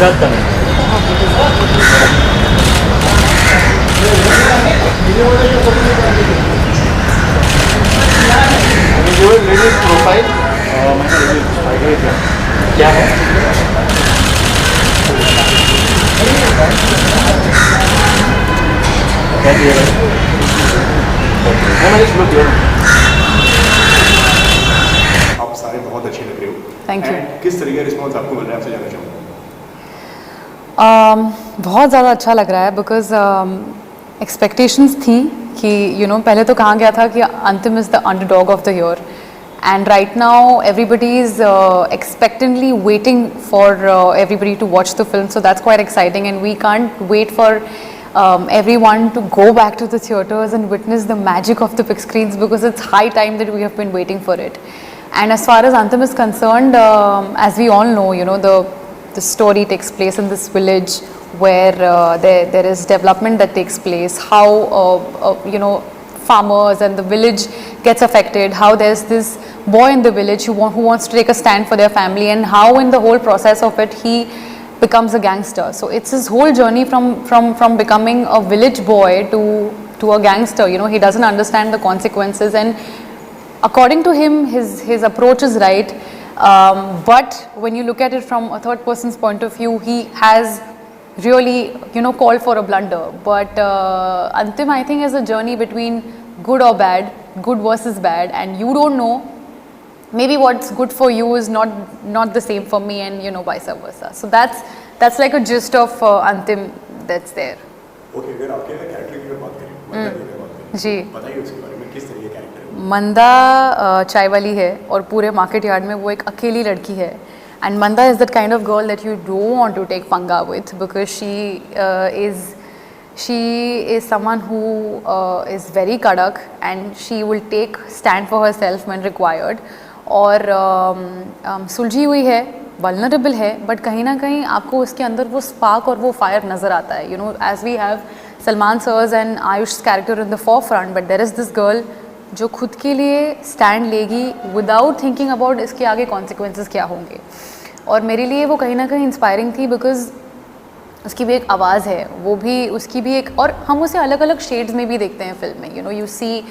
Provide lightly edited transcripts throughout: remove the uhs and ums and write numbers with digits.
मजाक का नहीं। प्रोफाइल क्या है? क्या दिया है? आप सारे बहुत अच्छे लग रहे हो। Thank you. And किस तरीके का रिस्पॉन्स आपको मिल रहा है, आपसे जानना चाहूँगा। बहुत ज़्यादा अच्छा लग रहा है बिकॉज एक्सपेक्टेशंस थी कि पहले तो कहा गया था कि Antim is the underdog of the year and right now everybody is expectantly waiting for everybody to watch the film, so that's quite exciting and we can't wait for everyone to go back to the theatres and witness the magic of the big screens because it's high time that we have been waiting for it. And as far as Antim is concerned, as we all know, the story takes place in this village where there is development that takes place, how farmers and the village gets affected, how there's this boy in the village who wants to take a stand for their family, and how in the whole process of it he becomes a gangster. So it's his whole journey from becoming a village boy to a gangster. He doesn't understand the consequences, and according to him his approach is right, but when you look at it from a third person's point of view, he has really called for a blunder. But Antim, I think, is a journey between good or bad, good versus bad, and you don't know, maybe what's good for you is not the same for me, and vice versa. So that's like a gist of Antim that's there. Okay, अगर आपके character की बात करें, मंदा की बात करें, जी। बताइए उसके बारे में, किस तरह के कैरेक्टर है? मंदा चाय वाली है और पूरे मार्केट यार्ड में वो एक अकेली लड़की है, and Manda is that kind of girl that you don't want to take पंगा with because she is someone who is very kadak, and she will take stand for herself when required. और सुलझी हुई है, वल्नरेबल है, but कहीं ना कहीं आपको उसके अंदर वो स्पार्क और वो फायर नज़र आता है. As we have Salman sir's and Ayush character in the forefront, but there is this girl जो खुद के लिए स्टैंड लेगी विदाउट थिंकिंग अबाउट इसके आगे कॉन्सिक्वेंसेस क्या होंगे. और मेरे लिए वो कहीं ना कहीं इंस्पायरिंग थी बिकॉज उसकी भी एक आवाज़ है, वो भी उसकी भी एक, और हम उसे अलग अलग शेड्स में भी देखते हैं फिल्म में. You see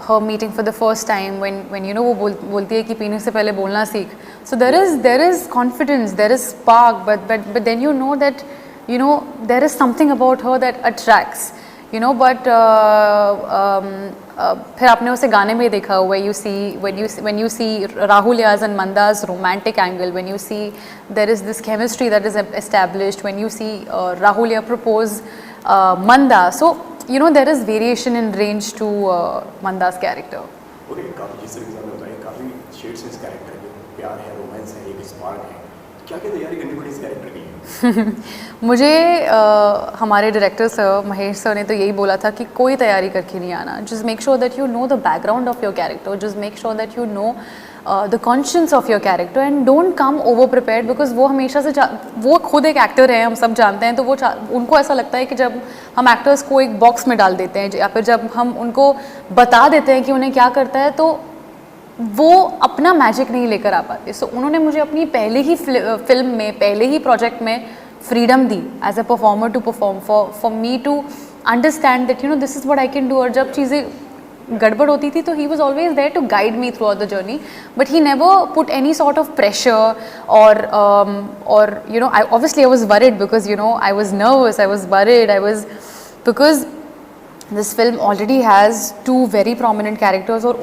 her meeting for the first time when वो बोलती है कि पीने से पहले बोलना सीख. So there is confidence, there is spark, but then that there is something about her that attracts, but फिर आपने उसे गाने में देखा हुआ, when you see Rahul Yaz and Manda's romantic angle, when you see there is this chemistry that is established, when you see Rahul Yaz propose Manda, so there is variation in range to Manda's character. Okay, काफ़ी जिस तरीके से आपने बताया, काफ़ी shades इस character में, प्यार है, रोमांस है, एक स्पार्क है. क्या क्या तैयारी करनी पड़ी इस कैरेक्टर के लिए? मुझे हमारे डायरेक्टर सर महेश सर ने तो यही बोला था कि कोई तैयारी करके नहीं आना. Just make sure that you know the background of your character, just make sure that you know the conscience of your character, and don't come over prepared because वो हमेशा से वो खुद एक एक्टर है, हम सब जानते हैं, तो वो उनको ऐसा लगता है कि जब हम एक्टर्स को एक बॉक्स में डाल देते हैं या फिर जब हम उनको बता देते हैं कि उन्हें क्या करता है, तो वो अपना मैजिक नहीं लेकर आ पाते. सो उन्होंने मुझे अपनी पहले ही फिल्म में, पहले ही प्रोजेक्ट में फ्रीडम दी as a performer to perform, for me to understand that this is what I can do. और जब चीज़ें गड़बड़ होती थी तो he was always there to guide me throughout the journey, but he never put any sort of pressure और obviously I was worried because I was nervous, I was worried, because this film already has two very prominent characters, और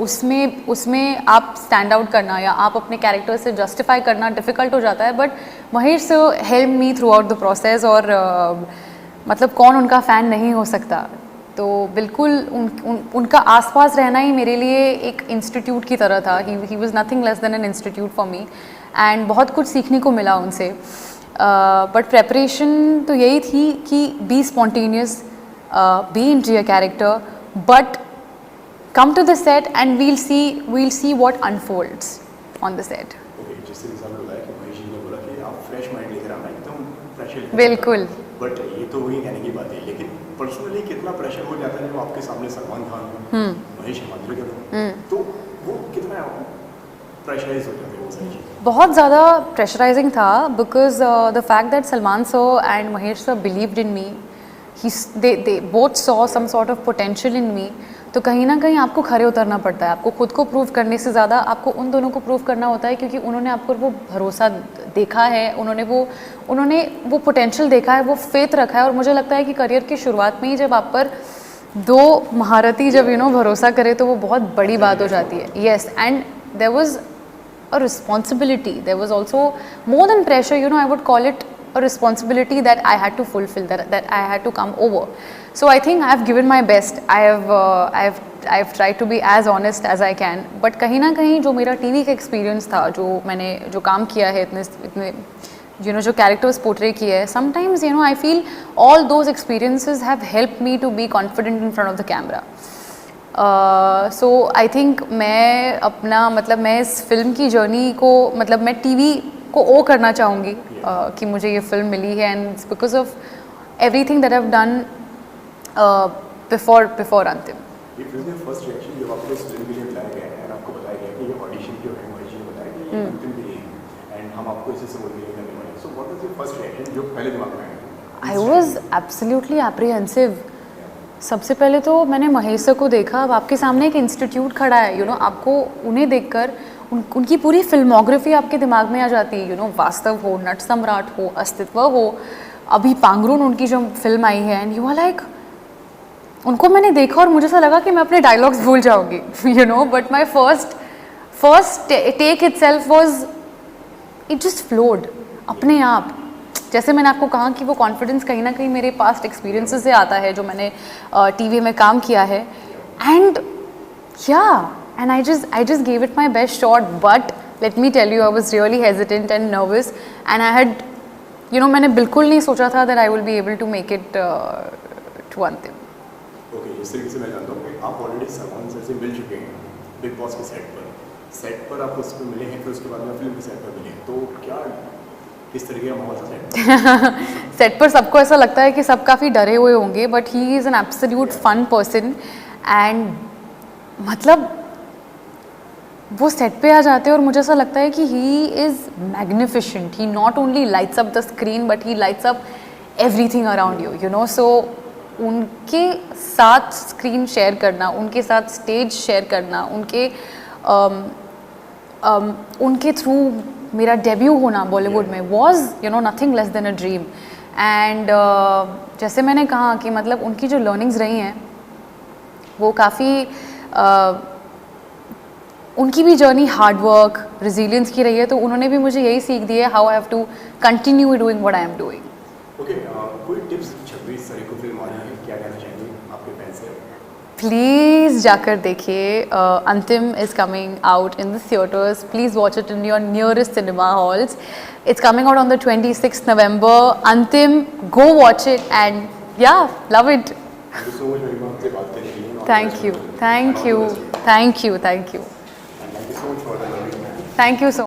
उसमें आप stand out करना या आप अपने character से justify करना डिफ़िकल्ट हो जाता है. बट महेश से help me throughout the process, और मतलब कौन उनका फ़ैन नहीं हो सकता. तो बिल्कुल उनका आसपास रहना ही मेरे लिए एक इंस्टीट्यूट की तरह था. He was nothing less than an institute for me, and बहुत कुछ सीखने को मिला उनसे. बट प्रेपरेशन तो यही थी कि be spontaneous, be into your character, but come to the set and we'll see what unfolds on the set. Okay, जिस तरीके से आपने बताया कि महेश जी ने बोला कि आप फ्रेश माइंड लेकर आना, एकदम फ्रेश. बिल्कुल. बट ये तो वही कहने की बात है, लेकिन पर्सनली कितना प्रेशर हो जाता है जब आपके सामने सलमान खान, महेश हिमाद्री, तो वो कितना प्रेशराइज हो जाते हैं वो सारी चीज़ें? बहुत ज़्यादा प्रेशराइजिंग था because the fact that Salman sir and Mahesh sir believed in me, they both saw some sort of potential in me. तो कहीं ना कहीं आपको खरे उतरना पड़ता है. आपको खुद को प्रूव करने से ज़्यादा आपको उन दोनों को प्रूव करना होता है, क्योंकि उन्होंने आपको वो भरोसा देखा है, उन्होंने वो पोटेंशियल देखा है, वो फेथ रखा है. और मुझे लगता है कि करियर की शुरुआत में ही जब आप पर दो महारथी जब भरोसा करे तो वो बहुत बड़ी बात हो जाती है. Yes, and there was a responsibility. There was also more than pressure, I would call it a responsibility that I had to fulfill, that I had to come over. So I think I have given my best. I have tried to be as honest as I can. But कहीं ना कहीं जो मेरा TV का experience था, जो काम किया है, इतने जो कैरेक्टर्स पोर्ट्रे किए हैं, sometimes I feel all those experiences have helped me to be confident in front of the camera. So I think मैं इस फिल्म की जर्नी को मैं टीवी को ओ करना चाहूँगी कि मुझे ये फिल्म मिली है, and it's because of everything that I have done before अंतिम. ये फिल्म में फर्स्ट रिएक्शन जब आपको इस फिल्म के लिए बुलाया गया है और आपको बताया गया कि ये ऑडिशन जो है महेश जी ने बताया कि ये अंतिम के लिए है एंड हम आपको इसे समझ नहीं करने वाले, so what was your first reaction जो पहले दिमाग में आया? I was absolutely apprehensive. सबसे पहले तो मैंने महेश सर को देखा. अब आपके सामने एक इंस्टीट्यूट खड़ा है, आपको उन्हें देखकर उनकी पूरी फिल्मोग्राफी आपके दिमाग में आ जाती है. वास्तव हो, नट सम्राट हो, अस्तित्व हो, अभी पांगरून उनकी जो फिल्म आई है, एंड यू आर लाइक, उनको मैंने देखा और मुझे ऐसा लगा कि मैं अपने डायलॉग्स भूल जाऊंगी. But my first take itself was, it just flowed अपने आप. जैसे मैंने आपको कहा कि वो कॉन्फिडेंस कहीं ना कहीं मेरे पास्ट एक्सपीरियंसेस से आता है, जो मैंने टीवी में काम किया है. And I just gave it my best shot. But let me tell you, I was really hesitant and nervous, and I had मैंने बिल्कुल नहीं सोचा था that I will be able to make it to अंतिम. Okay, इस तरीके से मैं जानता हूँ कि आप ऑलरेडी सलमान सर से मिल चुके हैं बिग बॉस के सेट पर आप उस पर मिले हैं, फिर उसके बाद में फिल्म के सेट पर मिले, तो क्या किस तरीके का माहौल था सेट पर? सबको ऐसा लगता है कि सब काफ़ी डरे हुए होंगे, but he is an absolute fun person. And वो सेट पे आ जाते हैं और मुझे ऐसा लगता है कि he is magnificent. He not only lights up the screen, but he lights up everything around you. So उनके साथ स्क्रीन शेयर करना, उनके साथ स्टेज शेयर करना, उनके थ्रू मेरा डेब्यू होना बॉलीवुड में was nothing less than a dream. And जैसे मैंने कहा कि उनकी जो लर्निंग्स रही हैं वो काफ़ी उनकी भी जर्नी हार्डवर्क, रिजिलियंस की रही है. तो उन्होंने भी मुझे यही सीख दी है, how I have to continue doing what I am doing. Okay, कोई टिप्स 26 तारीख को फिल्म आ रही है, क्या कहना चाहेंगे आपके फैंस से? प्लीज़ जाकर देखिए. अंतिम is coming out in the theatres. Please watch it in your nearest cinema halls. It's coming out on the 26th November. अंतिम, go watch it and love it. Thank you so much महिमा, आपसे बात करने के लिए. Thank you. Thank you so much for the love. Thank you so